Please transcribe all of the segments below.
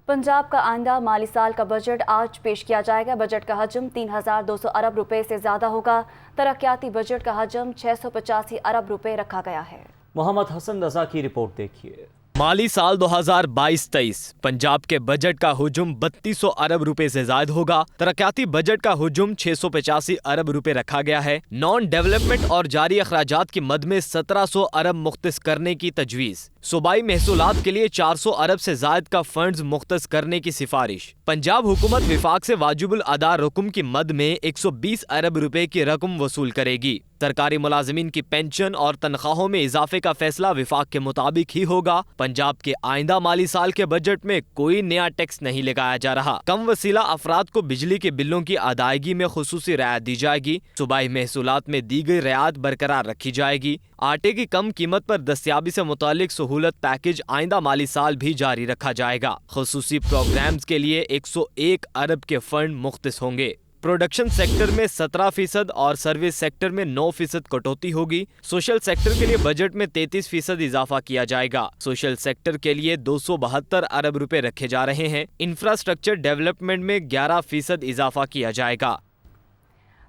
पंजाब का आइंदा माली साल का बजट आज पेश किया जाएगा। बजट का हजम 3,200 अरब रुपए से ज्यादा होगा। तरक्याती बजट का हजम 685 अरब रुपए रखा गया है। मोहम्मद हसन रजा की रिपोर्ट देखिए। माली साल 2022-23 पंजाब के बजट का हुजूम 3200 अरब रुपए से ज्यादा होगा। तरक्याती बजट का हुजूम 685 अरब रुपए रखा गया है। नॉन डेवलपमेंट और जारी अखराजात की मद में 1700 अरब मुख्तस करने की तजवीज़। सूबाई महसूलात के लिए 400 अरब से जायद का फंड्स मुख्तस करने की सिफारिश। पंजाब हुकूमत विफाक से वाजिबुल अदा रकम की मद में 120 अरब रुपए की रकम वसूल करेगी। सरकारी मुलाजिमीन की पेंशन और तनख्वाहों में इजाफे का फैसला विफाक के मुताबिक ही होगा। पंजाब के आइंदा माली साल के बजट में कोई नया टैक्स नहीं लगाया जा रहा। कम वसीला अफराद को बिजली के बिलों की अदायगी में खुसूसी रियायत दी जाएगी। सूबाई महसूलात में दी गई रियायत बरकरार रखी जाएगी। आटे की कम कीमत पर दस्तयाबी से मुतालिक सहूलत पैकेज आइंदा माली साल भी जारी रखा जाएगा। खुसूसी प्रोग्राम्स के लिए 101 अरब के फंड मुख्तस होंगे। प्रोडक्शन सेक्टर में 17% और सर्विस सेक्टर में 9% कटौती होगी। सोशल सेक्टर के लिए बजट में 33% इजाफा किया जाएगा। सोशल सेक्टर के लिए 272 अरब रुपए रखे जा रहे हैं। इंफ्रास्ट्रक्चर डेवलपमेंट में 11% इजाफा किया जाएगा।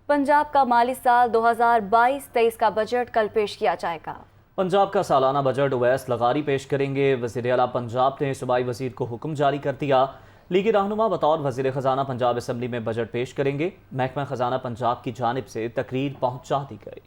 पंजाब का माली साल 2022-23 का बजट कल पेश किया जाएगा। पंजाब का सालाना बजट उवैस लगारी पेश करेंगे। वज़ीर आला पंजाब ने सूबाई वज़ीर को हुक्म जारी कर दिया। लीगी रहनुमा बतौर वज़ीर ख़जाना पंजाब असम्बली में बजट पेश करेंगे। महकमा ख़जाना पंजाब की जानिब से तकरीर पहुंचा दी गई।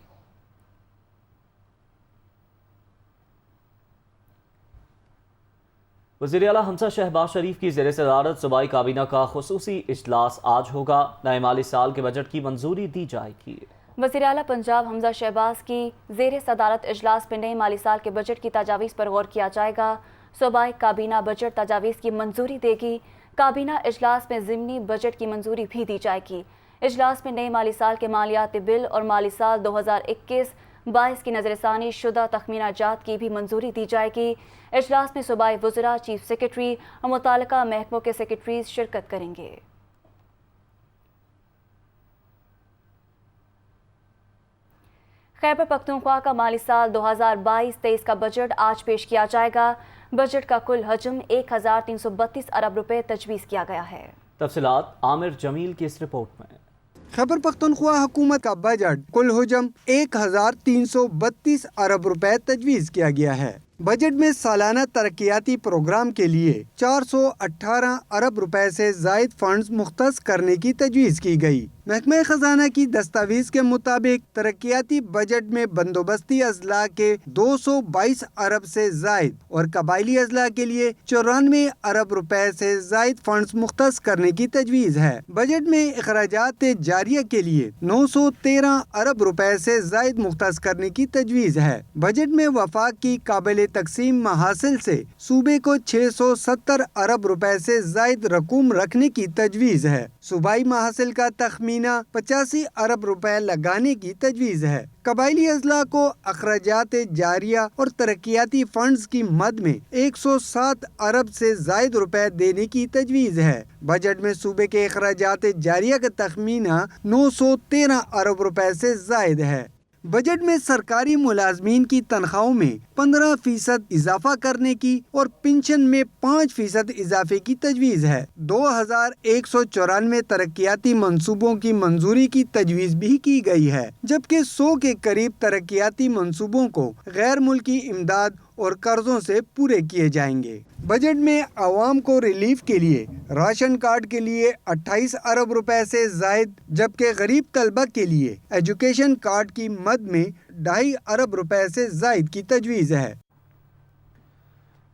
वज़ीर आला हमजा शहबाज शरीफ की ज़ेर सदारत सूबाई काबीना का खुसूसी इजलास आज होगा। नए माली साल के बजट की मंजूरी दी जाएगी। वज़ीर आला पंजाब हमजा शहबाज की ज़ेर सदारत इजलास में नए माली साल के बजट की तजावीज़ पर गौर किया जाएगा। सूबाई काबीना बजट तजावीज़ की मंजूरी देगी। काबीना इजलास में ज़िमनी बजट की मंजूरी भी दी जाएगी। इजलास में नए माली साल के मालियाती बिल और माली साल 2021-22 की नज़रसानी शुदा तखमीना जात की भी मंजूरी दी जाएगी। इजलास में सूबाई वज़रा, चीफ सेक्रेटरी और मुताल्लिका महकमों के सेक्रेटरीज शिरकत करेंगे। खैबर पख्तूनख्वा का माली साल 2022-23 का बजट आज पेश किया जाएगा। बजट का कुल हजम 1332 अरब रुपए तजवीज़ किया गया है। तफसीलात आमिर जमील की इस रिपोर्ट में। खैबर पख्तूनख्वा हुकूमत का बजट कुल हजम 1332 अरब रुपए तजवीज़ किया गया है। बजट में सालाना तरक्याती प्रोग्राम के लिए 418 अरब रुपए से जायद फंड्स मुख्तस करने की तजवीज़ की गई। महकमा खजाना की दस्तावेज के मुताबिक तरक्याती बजट में बंदोबस्ती अजला के 222 अरब से जायद और कबायली अजला के लिए 94 अरब रुपए से जायद फंड्स मुख्तस करने की तजवीज़ है। बजट में अखराजात जारिया के लिए 913 अरब रुपए से जायद मुख्तस करने की तजवीज़ है। बजट में वफाक की काबिल तकसीम महासिल से सूबे को 670 अरब रुपए से जायद रकूम रखने की तजवीज़ है। सूबाई महासिल का तखमीना 85 अरब रुपए लगाने की तजवीज़ है। कबायली अजला को अखराजात जारिया और तरक्याती फंड्स की मद में 107 अरब से जायद रुपए देने की तजवीज़ है। बजट में सूबे के अखराजात जारिया का तखमीना 913 अरब रुपए से जायद है। बजट में सरकारी मुलाजमीन की तनख्वाहों में 15% इजाफा करने की और पेंशन में 5% इजाफे की तजवीज़ है। 2194 तरक्याती मंसूबों की मंजूरी की तजवीज़ भी की गई है, जबकि 100 के करीब तरक्याती मंसूबों को गैर मुल्की इमदाद और कर्जों से पूरे किए जाएंगे। बजट में आवाम को रिलीफ के लिए राशन कार्ड के लिए 28 अरब रुपए से जायद, जबकि गरीब तलबा के लिए एजुकेशन कार्ड की मद में 2.5 अरब रुपए से जायद की तजवीज़ है।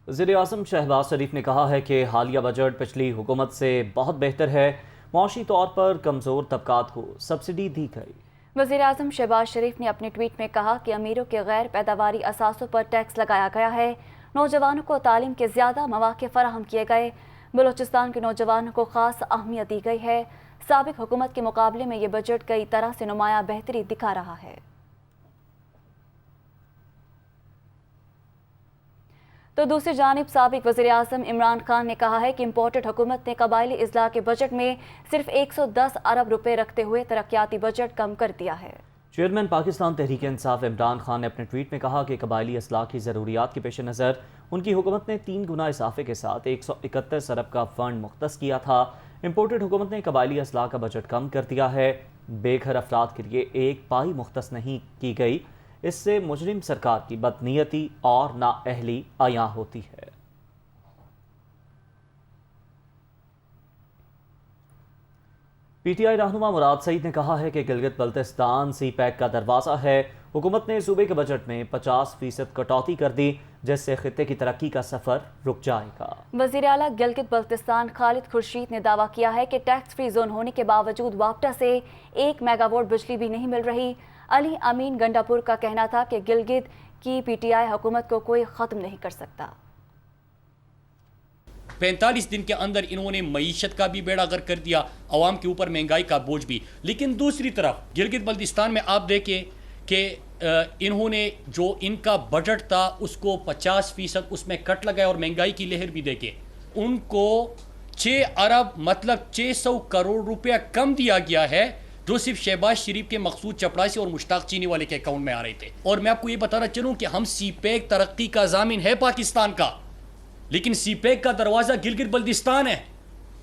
वज़ीर आज़म शहबाज शरीफ ने कहा है कि हालिया बजट पिछली हुकूमत से बहुत बेहतर है। मुआशी तौर पर कमज़ोर तबकात को सब्सिडी दी गई। वज़ीर आज़म शहबाज शरीफ ने अपने ट्वीट में कहा कि अमीरों के गैर पैदावारी असासों पर टैक्स लगाया गया है। नौजवानों को तालीम के ज़्यादा मौक़े फराहम किए गए। बलूचिस्तान के नौजवानों को ख़ास अहमियत दी गई है। साबिक़ हुकूमत के मुकाबले में ये बजट कई तरह से नुमायाँ बेहतरी दिखा रहा है। तो दूसरी जानिब साबिक़ वज़ीर आज़म इमरान खान ने कहा है कि इम्पोर्टेड हुकूमत ने कबायली इज़्ला के बजट में सिर्फ 110 अरब रुपए रखते हुए तरक्याती बजट कम कर दिया है। چیئرمین پاکستان تحریک انصاف عمران خان نے اپنے ٹویٹ میں کہا کہ قبائلی اصلاح کی ضروریات کے پیش نظر ان کی حکومت نے 3 گنا اضافے کے ساتھ 131 ارب کا فنڈ مختص کیا تھا۔ امپورٹڈ حکومت نے قبائلی اصلاح کا بجٹ کم کر دیا ہے۔ بے گھر افراد کے لیے 1 پائی مختص نہیں کی گئی، اس سے مجرم سرکار کی بدنیتی اور نااہلی عیاں ہوتی ہے۔ پی ٹی آئی رہنما مراد سعید نے کہا ہے کہ گلگت بلتستان سی پیک کا دروازہ ہے۔ حکومت نے صوبے کے بجٹ میں 50% کٹوتی کر دی، جس سے خطے کی ترقی کا سفر رک جائے گا۔ وزیر اعلیٰ گلگت بلتستان خالد خورشید نے دعویٰ کیا ہے کہ ٹیکس فری زون ہونے کے باوجود واپٹا سے 1 میگا واٹ بجلی بھی نہیں مل رہی۔ علی امین گنڈا پور کا کہنا تھا کہ گلگت کی پی ٹی آئی حکومت کو کوئی ختم نہیں کر سکتا۔ 45 دن کے اندر انہوں نے معیشت کا بھی بیڑا غرق کر دیا، عوام کے اوپر مہنگائی کا بوجھ بھی۔ لیکن دوسری طرف گلگت بلتستان میں آپ دیکھیں کہ انہوں نے جو ان کا بجٹ تھا اس کو 50% اس میں کٹ لگایا، اور مہنگائی کی لہر بھی دیکھیں، ان کو 6 ارب مطلب 600 کروڑ روپیہ کم دیا گیا ہے، جو صرف شہباز شریف کے مقصود چپڑاسی اور مشتاق چینی والے کے اکاؤنٹ میں آ رہے تھے۔ اور میں آپ کو یہ بتانا چاہوں کہ ہم سی پیک ترقی کا ضامن ہے پاکستان کا، لیکن سی پیک کا دروازہ گلگت بلتستان ہے۔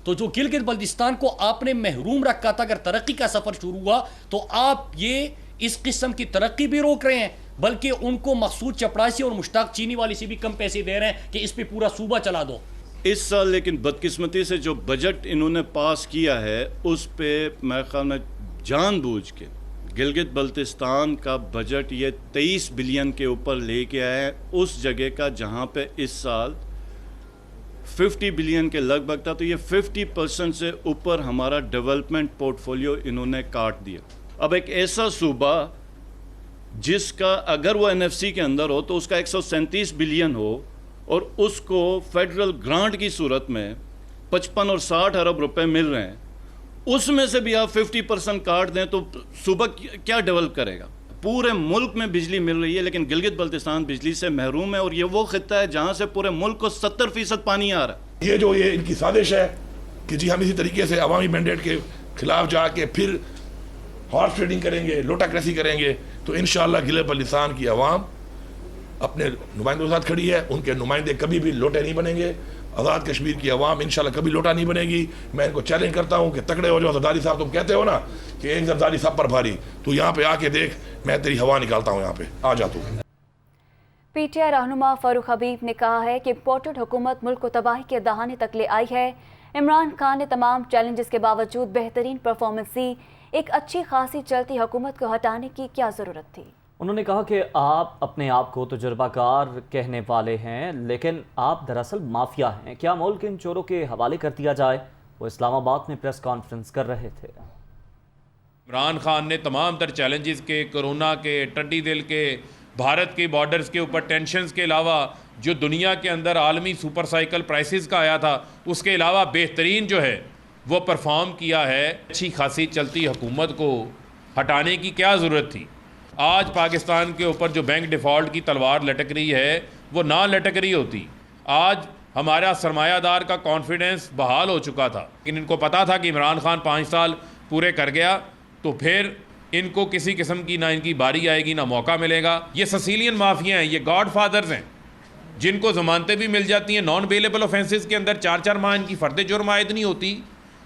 تو جو گلگت بلتستان کو آپ نے محروم رکھا تھا، اگر ترقی کا سفر شروع ہوا تو آپ یہ اس قسم کی ترقی بھی روک رہے ہیں، بلکہ ان کو مقصود چپڑاسی اور مشتاق چینی والے سے بھی کم پیسے دے رہے ہیں کہ اس پہ پورا صوبہ چلا دو۔ اس سال لیکن بدقسمتی سے جو بجٹ انہوں نے پاس کیا ہے اس پہ میرے خیال میں جان بوجھ کے گلگت بلتستان کا بجٹ یہ 23 بلین کے اوپر لے کے آئے ہیں، اس جگہ کا جہاں پہ اس سال 50 بلین کے لگ بھگ تھا۔ تو یہ 50% سے اوپر ہمارا ڈیولپمنٹ پورٹ فولیو انہوں نے کاٹ دیا۔ اب ایک ایسا صوبہ جس کا اگر وہ NFC کے اندر ہو تو اس کا 137 بلین ہو، اور اس کو فیڈرل گرانٹ کی صورت میں 55 اور 60 ارب روپے مل رہے ہیں، اس میں سے بھی آپ 50% کاٹ دیں تو صوبہ کیا ڈیولپ کرے گا؟ پورے ملک میں بجلی مل رہی ہے، لیکن گلگت بلتستان بجلی سے محروم ہے، اور یہ وہ خطہ ہے جہاں سے پورے ملک کو 70% پانی آ رہا ہے۔ یہ ان کی سازش ہے کہ جی ہم اسی طریقے سے عوامی مینڈیٹ کے خلاف جا کے پھر ہارس ٹریڈنگ کریں گے، لوٹا کریسی کریں گے، تو انشاءاللہ گلگت بلتستان کی عوام اپنے نمائندوں کے ساتھ کھڑی ہے۔ ان کے نمائندے کبھی بھی لوٹے نہیں بنیں گے۔ آزاد کشمیر کی عوام انشاءاللہ کبھی لوٹا نہیں بنے گی۔ میں ان کو چیلنج کرتا ہوں کہ تکڑے ہو جاؤ زرداری صاحب، تم کہتے ہو نا کہ ایک زرداری سب پر بھاری، تو یہاں پہ آ کے دیکھ، میں تیری ہوا نکالتا ہوں، یہاں پہ آ جا تو۔ پی ٹی آئی رہنما فاروق حبیب نے کہا ہے کہ امپورٹڈ حکومت ملک کو تباہی کے دہانے تک لے آئی ہے۔ عمران خان نے تمام چیلنجز کے باوجود بہترین پرفارمنس دی۔ ایک اچھی خاصی چلتی حکومت کو ہٹانے کی کیا ضرورت تھی؟ انہوں نے کہا کہ آپ اپنے آپ کو تجربہ کار کہنے والے ہیں، لیکن آپ دراصل مافیا ہیں۔ کیا ملک ان چوروں کے حوالے کر دیا جائے؟ وہ اسلام آباد میں پریس کانفرنس کر رہے تھے۔ عمران خان نے تمام تر چیلنجز کے، کرونا کے، ٹڈی دل کے، بھارت کے بارڈرز کے اوپر ٹینشنز کے علاوہ جو دنیا کے اندر عالمی سپر سائیکل پرائسز کا آیا تھا، اس کے علاوہ بہترین جو ہے وہ پرفارم کیا ہے۔ اچھی خاصی چلتی حکومت کو ہٹانے کی کیا ضرورت تھی؟ آج پاکستان کے اوپر جو بینک ڈیفالٹ کی تلوار لٹک رہی ہے وہ نہ لٹک رہی ہوتی۔ آج ہمارا سرمایہ دار کا کانفیڈنس بحال ہو چکا تھا، لیکن ان کو پتا تھا کہ عمران خان 5 سال پورے کر گیا تو پھر ان کو کسی قسم کی نہ ان کی باری آئے گی نہ موقع ملے گا۔ یہ سسیلین مافیا ہیں، یہ گاڈ فادرز ہیں، جن کو ضمانتیں بھی مل جاتی ہیں نان بیلیبل آفینسز کے اندر، 4 ماہ ان کی فرد جرم عائد نہیں ہوتی۔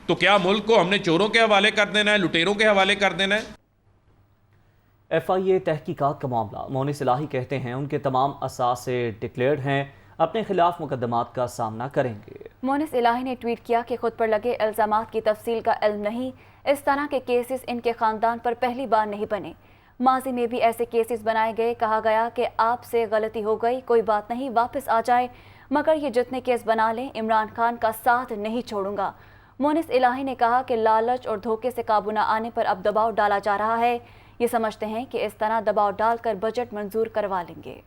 تو کیا ملک کو ہم نے چوروں کے حوالے کر دینا ہے، لٹیروں کے حوالے کر دینا ہے؟ FIA تحقیقات کا معاملہ، مونس الہی کہتے ہیں ان کے تمام اثاثے ڈکلیئرڈ ہیں، اپنے خلاف مقدمات کا سامنا کریں گے۔ مونس الہی نے ٹویٹ کیا کہ خود پر لگے الزامات کی تفصیل کا علم نہیں، اس طرح کے کیسز ان کے خاندان پر پہلی بار نہیں بنے، ماضی میں بھی ایسے کیسز بنائے گئے، کہا گیا کہ آپ سے غلطی ہو گئی، کوئی بات نہیں، واپس آ جائے، مگر یہ جتنے کیس بنا لیں عمران خان کا ساتھ نہیں چھوڑوں گا۔ مونس الہی نے کہا کہ لالچ اور دھوکے سے قابو نہ آنے پر اب دباؤ ڈالا جا رہا ہے، یہ سمجھتے ہیں کہ اس طرح دباؤ ڈال کر بجٹ منظور کروا لیں گے۔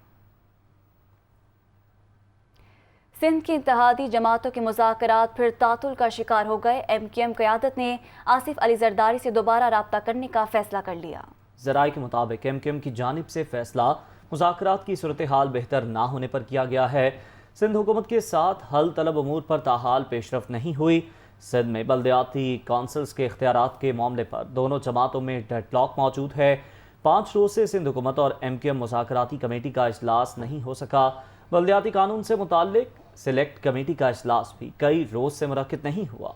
سندھ کی اتحادی جماعتوں کے مذاکرات پھر تعطل کا شکار ہو گئے۔ MQM قیادت نے آصف علی زرداری سے دوبارہ رابطہ کرنے کا فیصلہ کر لیا۔ ذرائع کے مطابق MQM کی جانب سے فیصلہ مذاکرات کی صورتحال بہتر نہ ہونے پر کیا گیا ہے۔ سندھ حکومت کے ساتھ حل طلب امور پر تاحال پیش رفت نہیں ہوئی۔ سندھ میں بلدیاتی کونسلز کے اختیارات کے معاملے پر دونوں جماعتوں میں ڈیڈ لاک موجود ہے۔ 5 रोज से सिंध हुकूमत और MQM मुज़ाकराती कमेटी का इजलास नहीं हो सका। बल्दियाती कानून से मुताल्लिक सिलेक्ट कमेटी का इजलास भी कई रोज से मुनक्किद नहीं हुआ।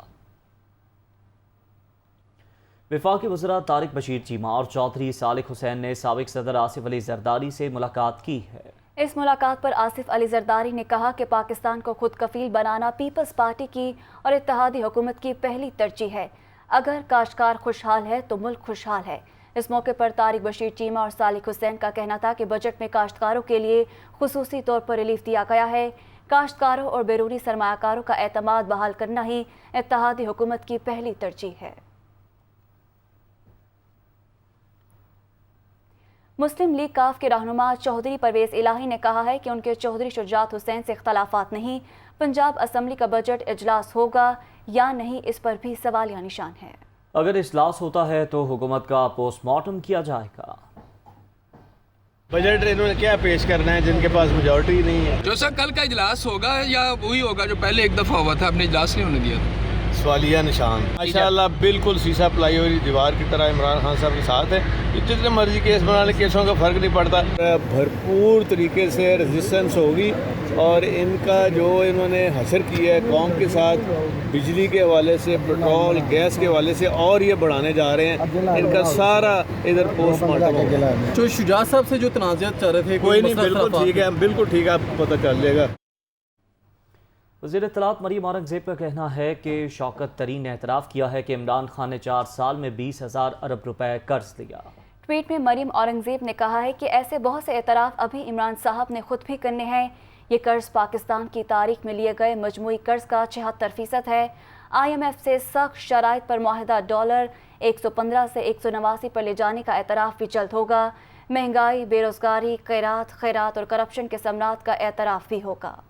वफाकी वज़रा तारिक बशीर चीमा और चौधरी सालिक हुसैन ने साबिक सदर आसिफ अली जरदारी से मुलाकात की है। इस मुलाकात पर आसिफ अली जरदारी ने कहा कि पाकिस्तान को खुद कफील बनाना पीपल्स पार्टी की और इत्तेहादी हुकूमत की पहली तरजीह है। अगर काश्तकार खुशहाल है तो मुल्क खुशहाल है। इस मौके पर तारिक बशीर चीमा और सालिक हुसैन का कहना था कि बजट में काश्तकारों के लिए खुसूसी तौर पर रिलीफ दिया गया है। काश्तकारों और बैरूनी सरमायाकारों का एतमाद बहाल करना ही इत्तेहादी हुकूमत की पहली तरजीह है। मुस्लिम लीग काफ के रहनुमा चौधरी परवेज इलाही ने कहा है कि उनके चौधरी शुजात हुसैन से इख्तलाफात नहीं, पंजाब असम्बली का बजट इजलास होगा या नहीं, इस पर भी सवालिया निशान है। अगर इजलास होता है तो हुकूमत का पोस्टमार्टम किया जाएगा। बजट इन्होंने क्या पेश करना है जिनके पास मेजॉरिटी नहीं है। जो सर कल का इजलास होगा या वही होगा जो पहले एक दफ़ा हुआ था, आपने इजलास नहीं होने दिया था। सवालिया निशान। माशाल्लाह बिल्कुल शीशा पलाई हुई दीवार की तरह इमरान खान साहब के साथ है। जितने मर्जी केस बना ले, केसों का फ़र्क नहीं पड़ता। भरपूर तरीके से रेजिस्टेंस होगी और इनका जो इन्होंने हसर किया है कौम के साथ, बिजली के हवाले से, पेट्रोल गैस के हवाले से, और ये बढ़ाने जा रहे हैं, इनका सारा इधर पोस्टमार्टम होगा। जो शुजात साहब से जो तनाज़ात चल रहे थे, कोई नहीं, बिल्कुल ठीक है, बिल्कुल ठीक है, पता चल जाएगा। वज़ीर इत्तलात मरीम औरंगज़ेब का कहना है कि शौकत तरीन ने एतराफ़ किया है कि इमरान खान ने 4 साल में 20,000 अरब रुपए कर्ज लिया। ट्वीट में मरीम औरंगज़ेब ने कहा है कि ऐसे बहुत से एतराफ़ अभी इमरान साहब ने खुद भी करने हैं। ये कर्ज पाकिस्तान की तारीख में लिए गए मजमूई कर्ज का 76% है। IMF से सख्त शराइत पर मुआहिदा डॉलर 115 से 189 पर ले जाने का एतराफ़ भी जल्द होगा। महंगाई, बेरोज़गारी, खैरात और करप्शन के समरात का एतराफ़ भी होगा।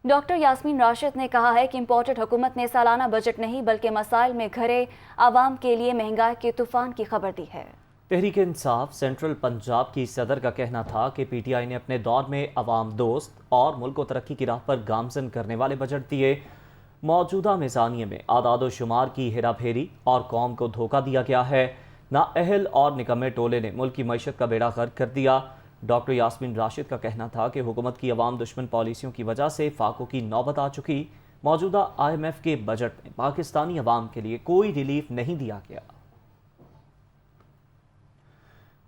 डॉक्टर यास्मीन राशिद ने कहा है कि इम्पोर्टेड हुकूमत ने सालाना बजट नहीं बल्कि मसाइल में घरे आवाम के लिए महंगाई के तूफान की खबर दी है। तहरीक इंसाफ सेंट्रल पंजाब की सदर का कहना था कि PTI ने अपने दौर में अवाम दोस्त और मुल्क को तरक्की की राह पर गामजन करने वाले बजट दिए। मौजूदा मिज़ानिये में आदाद शुमार की हेरा फेरी और कौम को धोखा दिया गया है। नाअहल और निकम्मे टोले ने मुल्क की मईशत का बेड़ा गर्क कर दिया। डॉक्टर यास्मीन राशिद का कहना था कि हुकूमत की अवाम दुश्मन पॉलिसियों की वजह से फाकों की नौबत आ चुकी। मौजूदा IMF के बजट में पाकिस्तानी अवाम के लिए कोई रिलीफ नहीं दिया गया।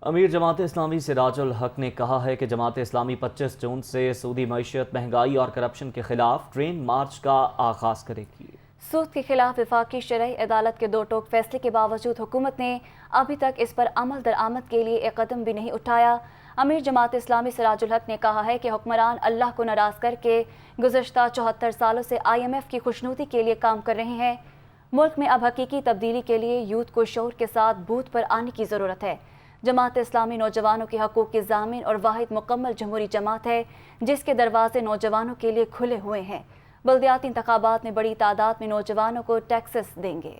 अमीर जमात इस्लामी सिराजुल हक ने कहा है कि जमात इस्लामी 25 जून से सूदी मईशत, महंगाई और करप्शन के खिलाफ ट्रेन मार्च का आगाज करेगी। सूद के खिलाफ वफाकी शरई अदालत के 2 टोक फैसले के बावजूद हुकूमत ने अभी तक इस पर अमल दरामद के लिए एक कदम भी नहीं उठाया। अमीर जमात इस्लामी सिराजुल हक ने कहा है कि हुक्मरान अल्लाह को नाराज़ करके गुज़श्ता 74 सालों से IMF की खुशनुदी के लिए काम कर रहे हैं। मुल्क में अब हकीकी तब्दीली के लिए यूथ को शऊर के साथ बूथ पर आने की ज़रूरत है। जमात इस्लामी नौजवानों के हकूक़ की ज़ामिन और वाहिद मुकम्मल जमहूरी जमात है जिसके दरवाजे नौजवानों के लिए खुले हुए हैं। बल्दियाती इंतखाबात में बड़ी तादाद में नौजवानों को टैक्सेस देंगे।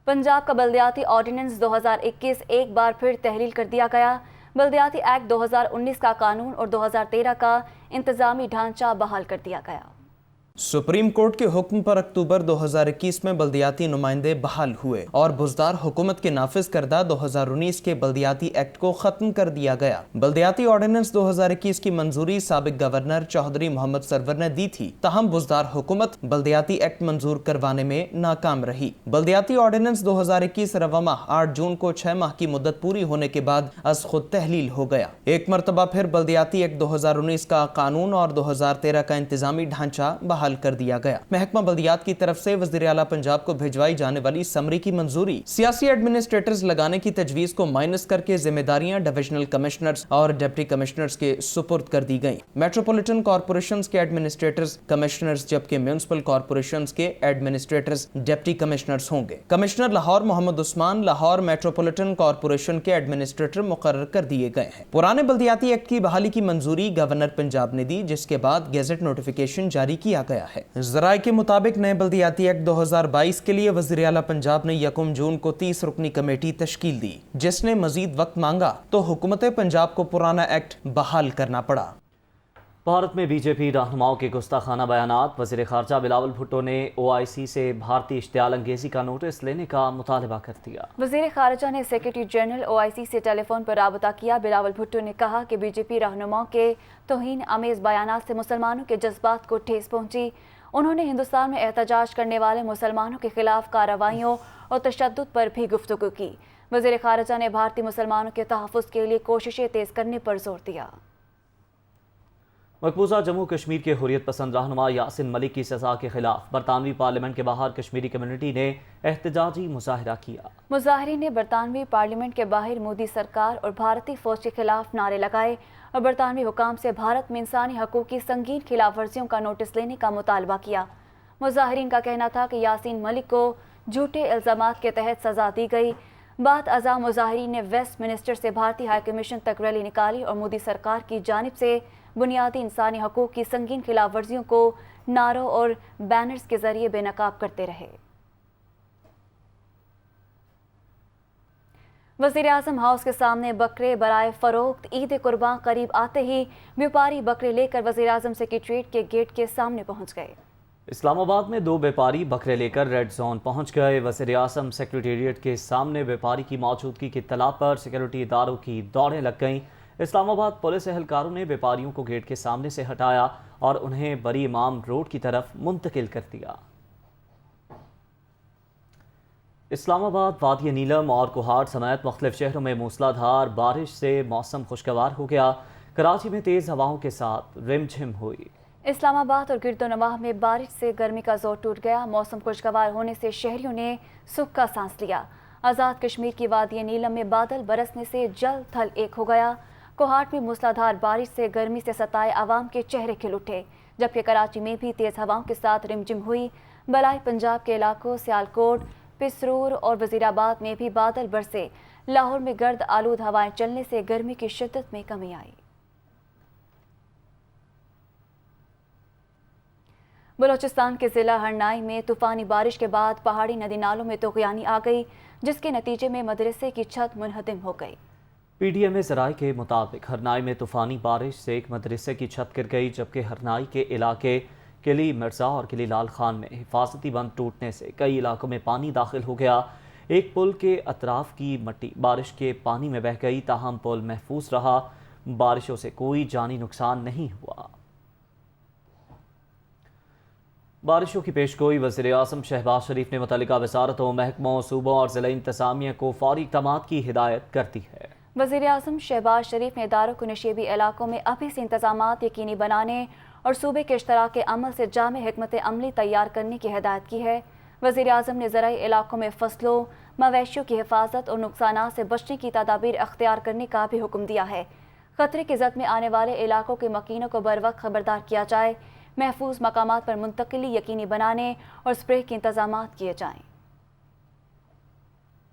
पंजाब का बल्दियाती ऑर्डिनेंस 2021 एक बार फिर तहलील कर दिया गया। बल्दियाती एक्ट 2019 का कानून और 2013 का इंतजामी ढांचा बहाल कर दिया गया। सुप्रीम कोर्ट के हुक्म पर अक्टूबर 2021 में बल्दियाती नुमाइंदे बहाल हुए और बुज़दार हुकूमत के नाफिज करदा 2019 के बल्दियाती एक्ट को खत्म कर दिया गया। बल्दियाती ऑर्डिनेंस 2021 की मंजूरी साबिक गवर्नर चौधरी मोहम्मद सरवर ने दी थी, ताहम बुज़दार हुकूमत बल्दियाती एक्ट मंजूर करवाने में नाकाम रही। बल्दियाती ऑर्डिनेंस 2021 रवामा 8 जून को 6 माह की मुद्दत पूरी होने के बाद अज खुद तहलील हो गया। एक मरतबा फिर बल्दियाती एक्ट 2019 का कानून और 2013 का इंतजामी ढांचा बहाल कर दिया गया। महकमा बल्दियात की तरफ से वज़ीर आला पंजाब को भिजवाई जाने वाली समरी की मंजूरी सियासी एडमिनिस्ट्रेटर्स लगाने की तजवीज को माइनस करके जिम्मेदारियां डिविजनल कमिश्नर्स और डिप्टी कमिश्नर्स के सुपुर्द कर दी गयी। मेट्रोपॉलिटन कॉर्पोरेशंस के एडमिनिस्ट्रेटर्स कमिश्नर्स जबकि म्यूनिसिपल कॉर्पोरेशंस के एडमिनिस्ट्रेटर्स डिप्टी कमिश्नर्स होंगे। Commissioner Lahore Mohammad Usman Lahore metropolitan corporation के एडमिनिस्ट्रेटर मुकर्रर कर दिए गए हैं। पुराने बल्दियाती एक्ट की बहाली की मंजूरी गवर्नर पंजाब ने दी, जिसके बाद गेजेट नोटिफिकेशन जारी किया गया है। ज़राए के मुताबिक नए बल्दियाती एक्ट 2022 के लिए वज़ीर आला पंजाब ने 1 जून को 30 रुकनी कमेटी तश्कील दी, जिसने मजीद वक्त मांगा तो हुकूमत पंजाब को पुराना एक्ट बहाल करना पड़ा। भारत में बीजेपी रहनुमाओं के गुस्ताखाना बयानात। वज़ीर ख़ारजा बिलावल भुट्टो ने OIC से भारतीय इश्तियाल अंगेज़ी का नोटिस लेने का मुतालबा कर दिया। वज़ीर ख़ारजा ने सेक्रेटरी जनरल OIC से टेलीफोन पर राबता किया। बिलावल भुट्टो ने कहा कि बीजेपी रहनुमाओं के तौहीन अमेज़ बयानात से मुसलमानों के जज्बात को ठेस पहुंची। उन्होंने हिंदुस्तान में एहतजाज करने वाले मुसलमानों के खिलाफ कार्रवाइयों और तशद्दुद पर भी गुफ्तगू की। वज़ीर ख़ारजा ने भारतीय मुसलमानों के तहफ़्फ़ुज़ के लिए कोशिशें तेज़ करने पर जोर दिया। मकबूजा जम्मू कश्मीर के हुर्रियत पसंद रहनुमा यासिन मलिक की सज़ा के खिलाफ बरतानवी पार्लियामेंट के बाहर कश्मीरी कम्युनिटी ने एहतजाजी मुजाहरा किया। मुजाहिरीन ने बरतानवी पार्लियामेंट के बाहर मोदी सरकार और भारतीय फौज के खिलाफ नारे लगाए और बरतानवी हुकाम से भारत में इंसानी हकूक़ की संगीन खिलाफ वर्जियों का नोटिस लेने का मुतालबा किया। मुजाहिरीन का कहना था कि यासीन मलिक को झूठे इल्ज़ामात के तहत सज़ा दी गई। बाद अज़ा मुजाहिरीन ने वेस्ट मिनिस्टर से भारतीय हाई कमीशन तक रैली निकाली और मोदी सरकार की जानिब से बुनियादी इंसानी हकूक़ की संगीन खिलाफ वर्जियों को नारों और बैनर्स के जरिए बेनकाब करते रहे। वज़ीर आज़म हाउस के सामने बकरे बराए फरोख्त। ईद कुर्बान करीब आते ही व्यापारी बकरे लेकर वज़ीर आज़म सेक्रेटरीट के गेट के सामने पहुंच गए। इस्लामाबाद में 2 व्यापारी बकरे लेकर रेड जोन पहुंच गए। वज़ीर आज़म सेक्रेटेरिएट के सामने व्यापारी की मौजूदगी की इत्तला पर सिक्योरिटी इदारों की दौड़ें लग गईं। इस्लामाबाद पुलिस एहलकारों ने व्यापारियों को गेट के सामने से हटाया और उन्हें बरी इमाम रोड की तरफ मुंतकिल कर दिया। इस्लामाबाद, वादी नीलम और कोहाट समेत मुख्तलिफ शहरों में मूसलाधार बारिश से मौसम खुशगवार हो गया। कराची में तेज़ हवाओं के साथ रिमझिम हुई। इस्लामाबाद और गिरदोनवाह में बारिश से गर्मी का जोर टूट गया। मौसम खुशगवार होने से शहरियों ने सुख का सांस लिया। आज़ाद कश्मीर की वादी नीलम में बादल बरसने से जल थल एक हो गया। कोहाट में मूसलाधार बारिश से गर्मी से सताए आवाम के चेहरे खिल उठे, जबकि कराची में भी तेज़ हवाओं के साथ रिमझिम हुई। बलाई पंजाब के इलाकों सियालकोट, पिसरूर और वज़ीराबाद में भी बादल बरसे। लाहौर में गर्द आलूद हवाएं चलने से गर्मी की शिद्दत में कमी आई। बलोचिस्तान के ज़िला हरनाई में तूफ़ानी बारिश के बाद पहाड़ी नदी नालों में तूग़यानी आ गई, जिसके नतीजे में मदरसे की छत मुनहदिम हो गई। PDMA ज़राए के मुताबिक हरनाई में तूफ़ानी बारिश से एक मदरसे की छत गिर गई, जबकि हरनाई के इलाके किली मिर्ज़ा और किली लाल खान में हिफाजती बंद टूटने से कई इलाकों में पानी दाखिल हो गया। एक पुल के अतराफ की मट्टी बारिश के पानी में बह गई, ताहम पुल महफूज रहा। बारिशों से कोई जानी नुकसान नहीं हुआ। बारिशों की पेशगोई वज़ीर आज़म शहबाज शरीफ ने मुतल्लिका वज़ारतों, महकमों, सूबों और ज़िला इंतज़ामिया को फौरी इक़दामात की हिदायत कर दी है। वज़ीर आज़म शहबाज शरीफ ने इदारों को नशीबी इलाकों में अभी से इंतज़ामात यकीनी बनाने और सूबे के इश्तराक अमल से जामे हिकमत अमली तैयार करने की हिदायत की है। वज़ीर आज़म ने ज़राई इलाकों में फसलों, मवेशियों की हिफाजत और नुकसानात से बचने की तदाबीर अख्तियार करने का भी हुक्म दिया है। खतरे की ज़द में आने वाले इलाकों के मकीनों को बरवक्त खबरदार किया जाए। महफूज मकामात पर मुंतकिली यकीनी बनाने और स्प्रे के इंतजामात किए जाएँ।